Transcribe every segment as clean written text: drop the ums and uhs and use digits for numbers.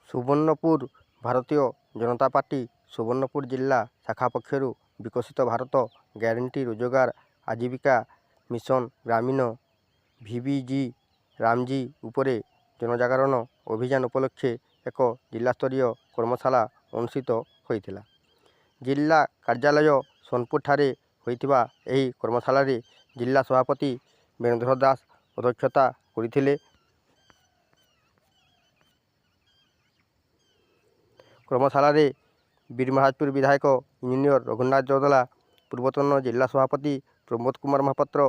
ସୁବର୍ଣ୍ଣପୁର ଭାରତୀୟ ଜନତା ପାର୍ଟି ସୁବର୍ଣ୍ଣପୁର ଜିଲ୍ଲା ଶାଖା ପକ୍ଷରୁ ବିକଶିତ ଭାରତ ଗ୍ୟାରେଣ୍ଟି ରୋଜଗାର ଆଜୀବିକା ମିଶନ ଗ୍ରାମୀଣ ଭିବିଜି ରାମଜୀ ଉପରେ ଜନଜାଗରଣ ଅଭିଯାନ ଉପଲକ୍ଷେ ଏକ ଜିଲ୍ଲାସ୍ତରୀୟ କର୍ମଶାଳା ଅନୁଷ୍ଠିତ ହୋଇଥିଲା। ଜିଲ୍ଲା କାର୍ଯ୍ୟାଳୟ ସୋନପୁରଠାରେ ହୋଇଥିବା ଏହି କର୍ମଶାଳାରେ ଜିଲ୍ଲା ସଭାପତି ବେଣୁଧର ଦାସ ଅଧ୍ୟକ୍ଷତା କରିଥିଲେ। କର୍ମଶାଳାରେ ବୀରମହାଜପୁର ବିଧାୟକ ଇଞ୍ଜିନିୟର ରଘୁନାଥ ଜଦଲା, ପୂର୍ବତନ ଜିଲ୍ଲା ସଭାପତି ପ୍ରମୋଦ କୁମାର ମହାପାତ୍ର,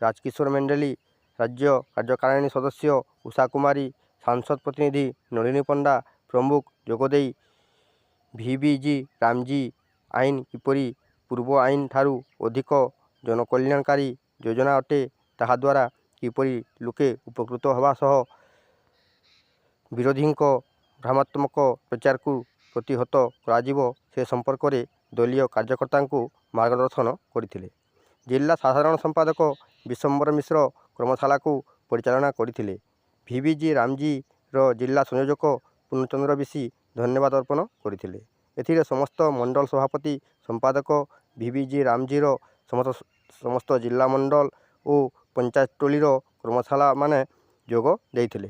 ରାଜକିଶୋର ମେଣ୍ଡେଲି, ରାଜ୍ୟ କାର୍ଯ୍ୟକାରିଣୀ ସଦସ୍ୟ ଉଷା କୁମାରୀ, ସାଂସଦ ପ୍ରତିନିଧି ନଳିନୀ ପଣ୍ଡା ପ୍ରମୁଖ ଯୋଗଦେଇ ଭିବିଜି ରାମଜୀ ଆଇନ କିପରି ପୂର୍ବ ଆଇନ ଠାରୁ ଅଧିକ ଜନକଲ୍ୟାଣକାରୀ ଯୋଜନା ଅଟେ, ତାହାଦ୍ୱାରା କିପରି ଲୋକେ ଉପକୃତ ହେବା ସହ ବିରୋଧୀଙ୍କ ଭ୍ରମାତ୍ମକ ପ୍ରଚାରକୁ ପ୍ରତିହତ କରାଯିବ ସେ ସମ୍ପର୍କରେ ଦଳୀୟ କାର୍ଯ୍ୟକର୍ତ୍ତାଙ୍କୁ ମାର୍ଗଦର୍ଶନ କରିଥିଲେ। ଜିଲ୍ଲା ସାଧାରଣ ସମ୍ପାଦକ ବିଶ୍ୱମ୍ବର ମିଶ୍ର କର୍ମଶାଳାକୁ ପରିଚାଳନା କରିଥିଲେ। ଭିବିଜି ରାମଜୀର ଜିଲ୍ଲା ସଂଯୋଜକ ପୂର୍ଣ୍ଣଚନ୍ଦ୍ର ବିଶି ଧନ୍ୟବାଦ ଅର୍ପଣ କରିଥିଲେ। ଏଥିରେ ସମସ୍ତ ମଣ୍ଡଳ ସଭାପତି ସମ୍ପାଦକ ଭିବିଜି ରାମଜୀର ସମସ୍ତ ଜିଲ୍ଲା ମଣ୍ଡଳ ଓ ପଞ୍ଚାୟତ ଟୋଳିର କର୍ମଶାଳାମାନେ ଯୋଗ ଦେଇଥିଲେ।